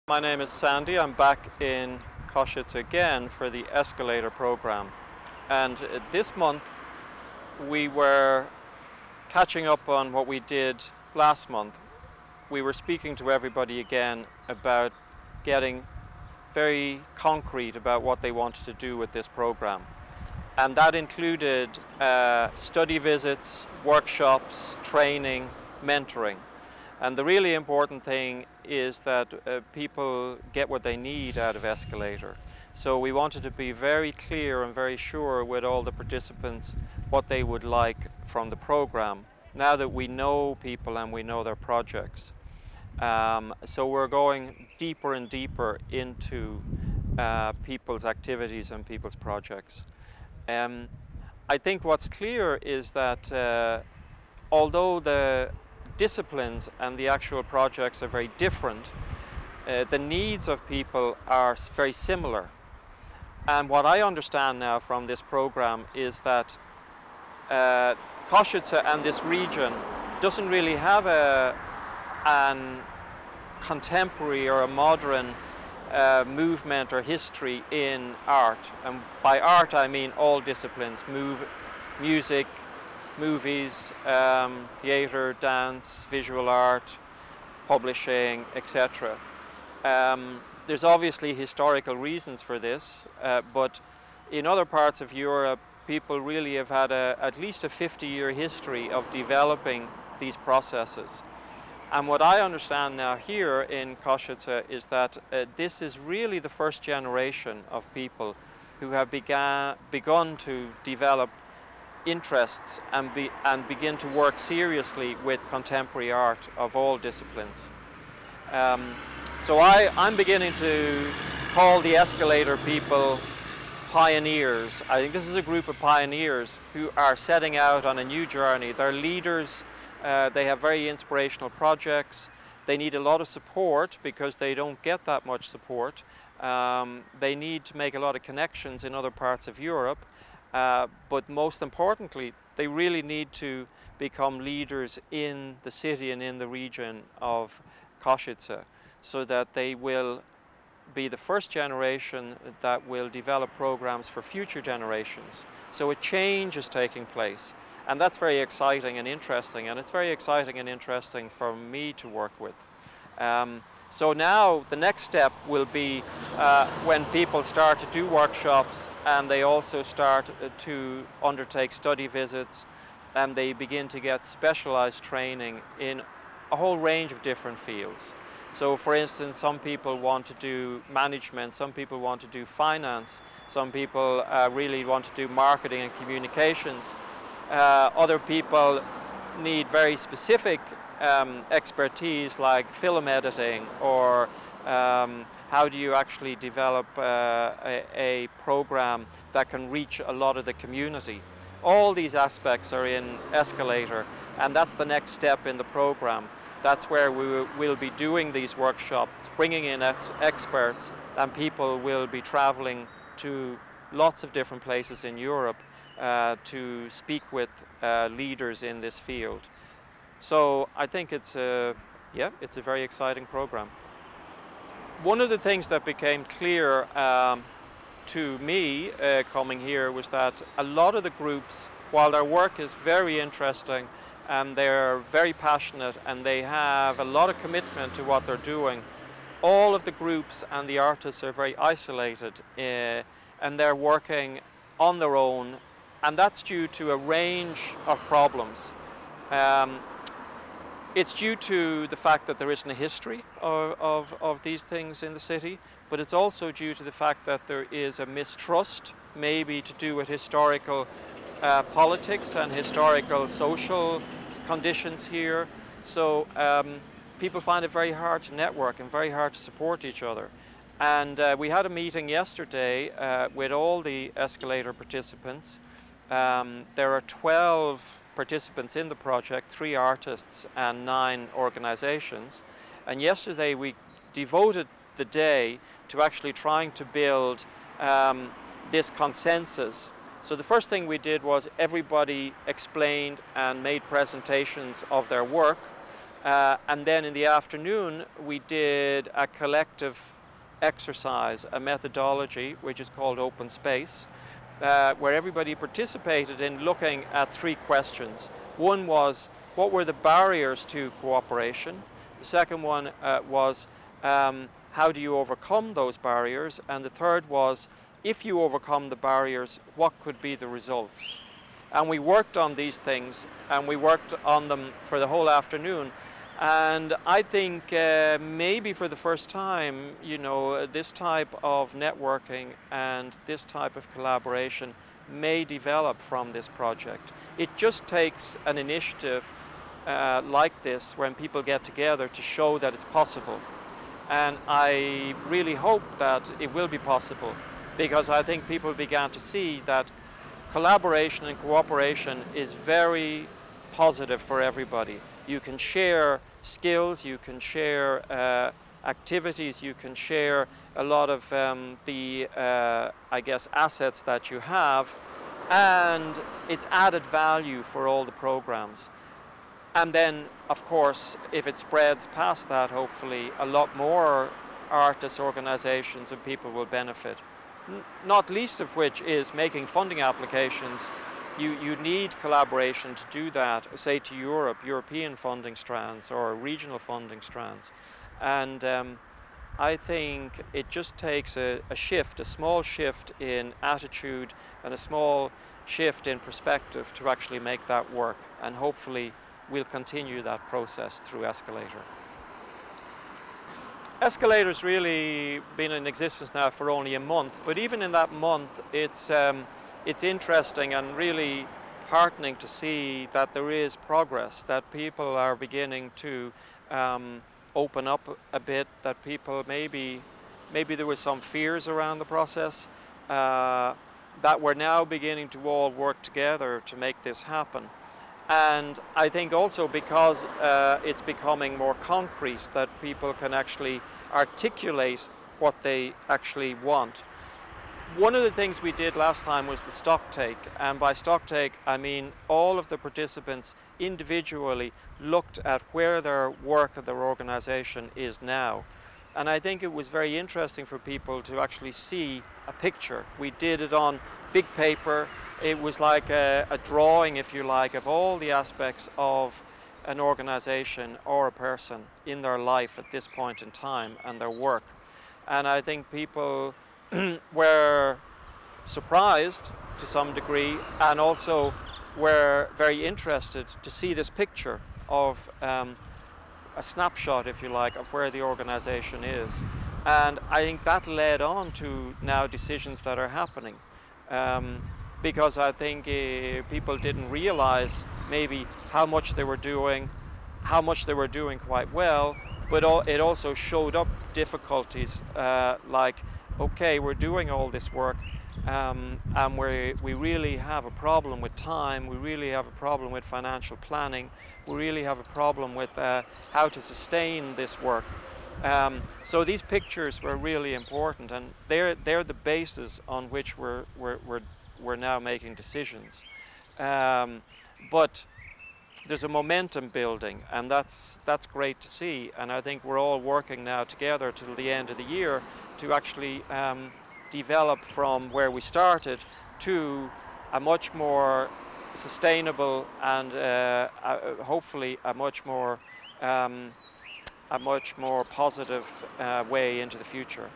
My name is Sandy. I'm back in Košicach again for the Escalator program. And this month we were catching up on what we did last month. We were speaking to everybody again about getting very concrete about what they wanted to do with this program. And that included study visits, workshops, training, mentoring. And the really important thing is that people get what they need out of Escalator. So we wanted to be very clear and very sure with all the participants what they would like from the program, now that we know people and we know their projects. So we're going deeper and deeper into people's activities and people's projects. I think what's clear is that although the disciplines and the actual projects are very different, the needs of people are very similar. And what I understand now from this program is that Košicach and this region doesn't really have an contemporary or a modern movement or history in art. And by art I mean all disciplines: music, movies, theatre, dance, visual art, publishing, etc. There's obviously historical reasons for this, but in other parts of Europe people really have had at least a 50-year history of developing these processes. And what I understand now here in Košicach is that this is really the first generation of people who have begun to develop interests and begin to work seriously with contemporary art of all disciplines. So I'm beginning to call the Escalator people pioneers. I think this is a group of pioneers who are setting out on a new journey. They're leaders, they have very inspirational projects, they need a lot of support because they don't get that much support. They need to make a lot of connections in other parts of Europe. But most importantly, they really need to become leaders in the city and in the region of Košicach, so that they will be the first generation that will develop programs for future generations. So a change is taking place, and that's very exciting and interesting, and it's very exciting and interesting for me to work with. So now the next step will be when people start to do workshops and they also start to undertake study visits, and they begin to get specialized training in a whole range of different fields. So for instance, some people want to do management, some people want to do finance, some people really want to do marketing and communications. Other people need very specific expertise like film editing, or how do you actually develop a program that can reach a lot of the community. All these aspects are in Escalator, and that's the next step in the program. That's where we will be doing these workshops, bringing in experts, and people will be traveling to lots of different places in Europe to speak with leaders in this field. So I think it's a very exciting program. One of the things that became clear to me coming here was that a lot of the groups, while their work is very interesting and they're very passionate and they have a lot of commitment to what they're doing, all of the groups and the artists are very isolated and they're working on their own, and that's due to a range of problems. It's due to the fact that there isn't a history of these things in the city, but it's also due to the fact that there is a mistrust, maybe to do with historical politics and historical social conditions here. So people find it very hard to network and very hard to support each other. And we had a meeting yesterday with all the Escalator participants. There are 12 participants in the project, 3 artists and 9 organizations. And yesterday we devoted the day to actually trying to build this consensus. So the first thing we did was everybody explained and made presentations of their work. And then in the afternoon, we did a collective exercise, a methodology, which is called Open Space, where everybody participated in looking at 3 questions. One was, what were the barriers to cooperation? The second one was, how do you overcome those barriers? And the third was, if you overcome the barriers, what could be the results? And we worked on these things, and we worked on them for the whole afternoon. And I think maybe for the first time, you know, this type of networking and this type of collaboration may develop from this project. It just takes an initiative like this when people get together to show that it's possible. And I really hope that it will be possible, because I think people began to see that collaboration and cooperation is very positive for everybody. You can share skills, you can share activities, you can share a lot of I guess, assets that you have, and it's added value for all the programs. And then, of course, if it spreads past that, hopefully a lot more artists, organizations and people will benefit. Not least of which is making funding applications. You need collaboration to do that, say to European funding strands or regional funding strands. And I think it just takes a shift, a small shift in attitude and a small shift in perspective to actually make that work. And hopefully we'll continue that process through Escalator. Escalator's really been in existence now for only a month, but even in that month it's interesting and really heartening to see that there is progress, that people are beginning to open up a bit, that people maybe there was some fears around the process, that we're now beginning to all work together to make this happen. And I think also because it's becoming more concrete, that people can actually articulate what they actually want. One of the things we did last time was the stock take, and by stock take I mean all of the participants individually looked at where their work and their organization is now. And I think it was very interesting for people to actually see a picture. We did it on big paper. It was like a drawing, if you like, of all the aspects of an organization or a person in their life at this point in time and their work. And I think people were surprised to some degree, and also were very interested to see this picture of a snapshot, if you like, of where the organization is. And I think that led on to now decisions that are happening. Because I think people didn't realize maybe how much they were doing quite well, but it also showed up difficulties like, okay, we're doing all this work and we really have a problem with time, we really have a problem with financial planning, we really have a problem with how to sustain this work. So these pictures were really important, and they're the basis on which we're now making decisions. But there's a momentum building, and that's great to see. And I think we're all working now together till the end of the year to actually develop from where we started to a much more sustainable and hopefully a much more positive way into the future.